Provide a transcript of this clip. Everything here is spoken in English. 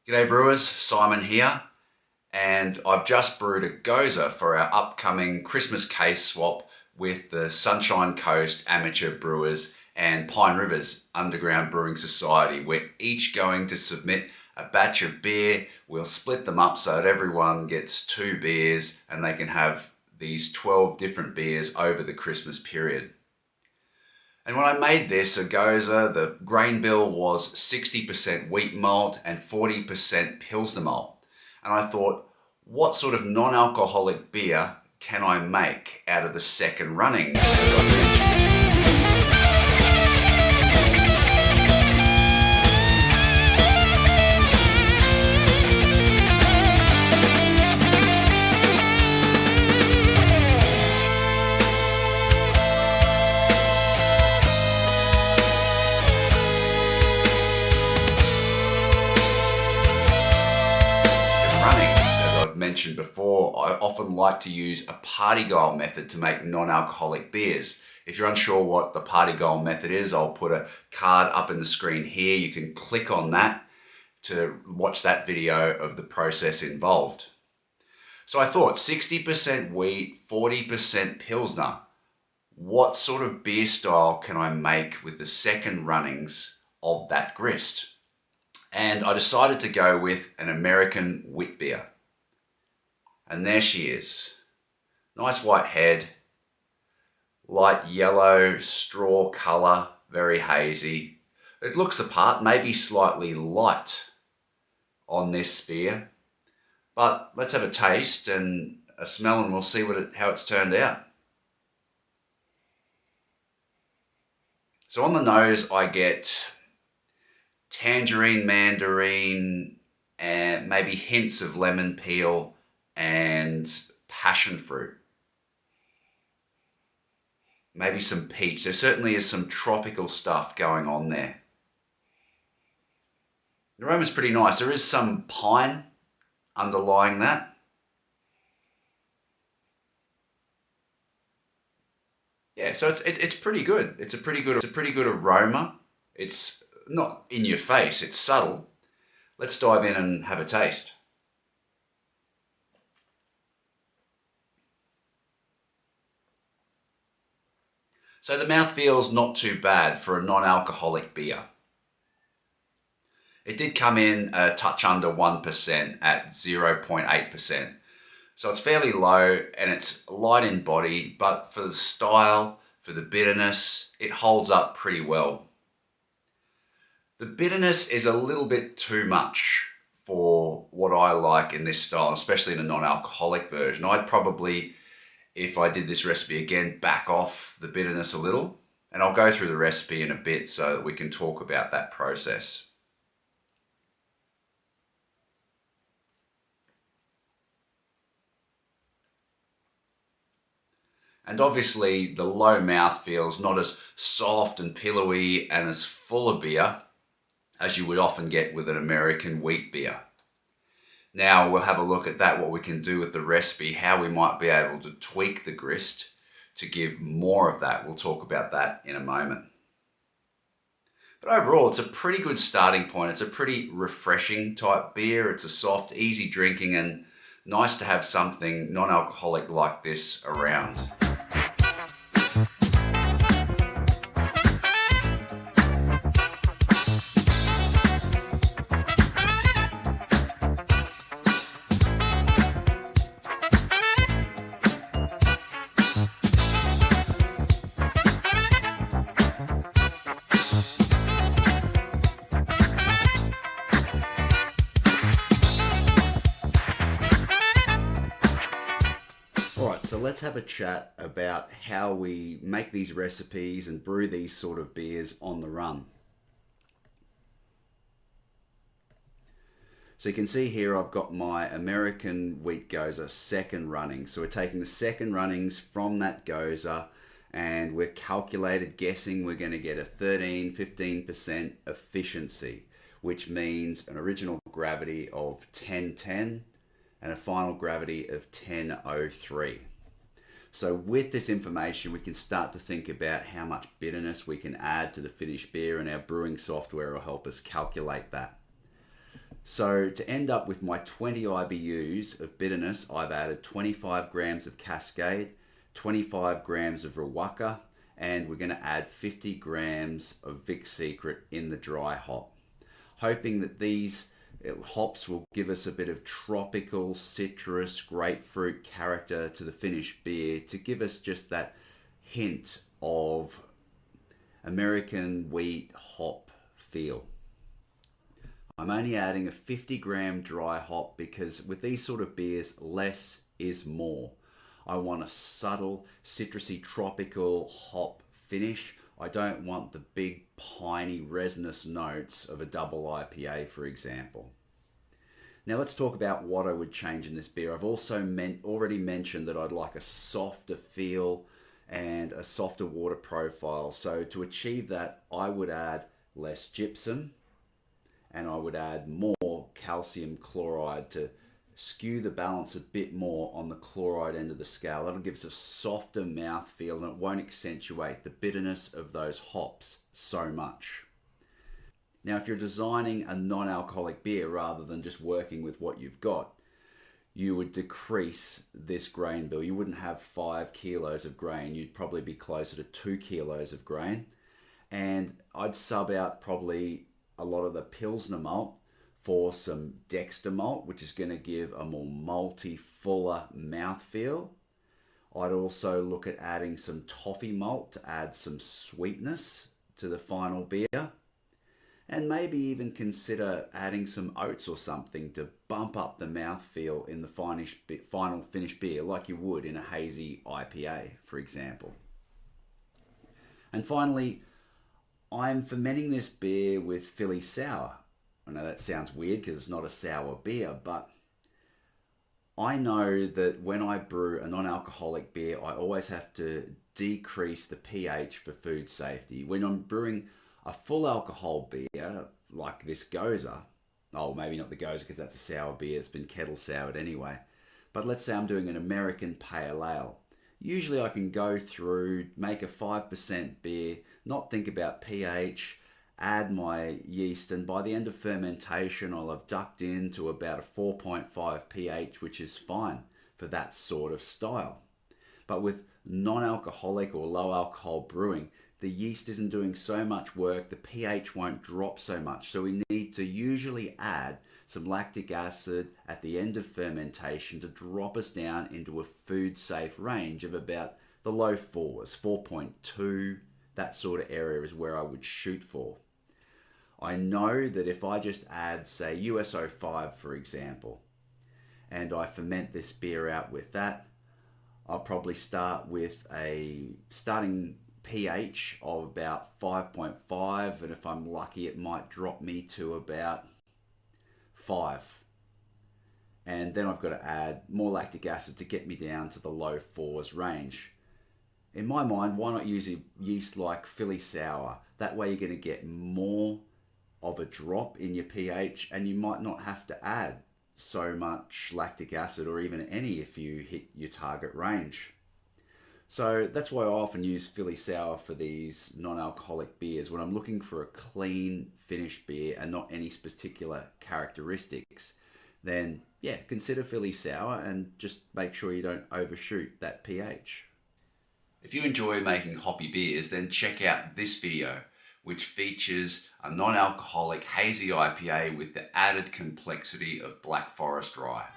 G'day brewers, Simon here, and I've just brewed a gozer for our upcoming Christmas case swap with the Sunshine Coast Amateur Brewers and Pine Rivers Underground Brewing Society. We're each going to submit a batch of beer. We'll split them up so that everyone gets 2 beers and they can have these 12 different beers over the Christmas period. And when I made this, a gozer, the grain bill was 60% wheat malt and 40% Pilsner malt. And I thought, what sort of non-alcoholic beer can I make out of the second running, as I mentioned? Mentioned before, I often like to use a parti-gyle method to make non-alcoholic beers. If you're unsure what the parti-gyle method is, I'll put a card up in the screen here. You can click on that to watch that video of the process involved. So I thought 60% wheat, 40% Pilsner. What sort of beer style can I make with the second runnings of that grist? And I decided to go with an American wheat beer. And there she is. Nice white head, light yellow straw colour, very hazy. It looks the part, maybe slightly light on this beer. But let's have a taste and a smell and we'll see how it's turned out. So on the nose I get tangerine, mandarin, and maybe hints of lemon peel and passion fruit. Maybe some peach. There certainly is some tropical stuff going on there. The aroma's pretty nice. There is some pine underlying that. Yeah, so it's pretty good. It's a pretty good aroma. It's not in your face, it's subtle. Let's dive in and have a taste. So the mouthfeel's not too bad for a non-alcoholic beer. It did come in a touch under 1% at 0.8%. So it's fairly low and it's light in body, but for the style, for the bitterness, it holds up pretty well. The bitterness is a little bit too much for what I like in this style, especially in a non-alcoholic version. I'd probably, if I did this recipe again, back off the bitterness a little, and I'll go through the recipe in a bit so that we can talk about that process. And obviously the low mouthfeel is not as soft and pillowy and as full of beer as you would often get with an American wheat beer. Now we'll have a look at that, what we can do with the recipe, how we might be able to tweak the grist to give more of that. We'll talk about that in a moment. But overall, it's a pretty good starting point. It's a pretty refreshing type beer. It's a soft, easy drinking and nice to have something non-alcoholic like this around. So let's have a chat about how we make these recipes and brew these sort of beers on the run. So you can see here I've got my American wheat gozer second running. So we're taking the second runnings from that gozer and we're guessing we're going to get a 13-15% efficiency, which means an original gravity of 1010 and a final gravity of 1003. So with this information, we can start to think about how much bitterness we can add to the finished beer, and our brewing software will help us calculate that. So to end up with my 20 IBUs of bitterness, I've added 25 grams of Cascade, 25 grams of Rawaka, and we're going to add 50 grams of Vic Secret in the dry hop, hoping that these hops will give us a bit of tropical, citrus, grapefruit character to the finished beer to give us just that hint of American wheat hop feel. I'm only adding a 50-gram dry hop because with these sort of beers, less is more. I want a subtle, citrusy, tropical hop finish. I don't want the big, piney, resinous notes of a double IPA, for example. Now let's talk about what I would change in this beer. I've also already mentioned that I'd like a softer feel and a softer water profile. So to achieve that, I would add less gypsum, and I would add more calcium chloride to skew the balance a bit more on the chloride end of the scale. That'll give us a softer mouthfeel and it won't accentuate the bitterness of those hops so much. Now, if you're designing a non-alcoholic beer rather than just working with what you've got, you would decrease this grain bill. You wouldn't have 5 kilos of grain. You'd probably be closer to 2 kilos of grain. And I'd sub out probably a lot of the Pilsner malt for some Dexter malt, which is going to give a more malty, fuller mouthfeel. I'd also look at adding some toffee malt to add some sweetness to the final beer. And maybe even consider adding some oats or something to bump up the mouthfeel in the final finished beer like you would in a hazy IPA, for example. And finally, I'm fermenting this beer with Philly Sour. I know that sounds weird because it's not a sour beer, but I know that when I brew a non-alcoholic beer, I always have to decrease the pH for food safety. When I'm brewing a full alcohol beer like this Goza, oh, maybe not the Goza because that's a sour beer, it's been kettle soured anyway, but let's say I'm doing an American Pale Ale. Usually I can go through, make a 5% beer, not think about pH, add my yeast, and by the end of fermentation I'll have ducked into about a 4.5 pH, which is fine for that sort of style. But with non-alcoholic or low alcohol brewing, the yeast isn't doing so much work, the pH won't drop so much. So we need to usually add some lactic acid at the end of fermentation to drop us down into a food safe range of about the low 4s, 4.2, that sort of area is where I would shoot for. I know that if I just add, say, USO5, for example, and I ferment this beer out with that, I'll probably start with a starting pH of about 5.5, and if I'm lucky it might drop me to about 5. And then I've got to add more lactic acid to get me down to the low 4s range. In my mind, why not use a yeast like Philly Sour? That way you're going to get more of a drop in your pH and you might not have to add so much lactic acid or even any if you hit your target range. So that's why I often use Philly Sour for these non-alcoholic beers when I'm looking for a clean finished beer and not any particular characteristics. Then yeah, consider Philly Sour and just make sure you don't overshoot that pH. If you enjoy making hoppy beers, then check out this video, which features a non-alcoholic hazy IPA with the added complexity of Black Forest Rye.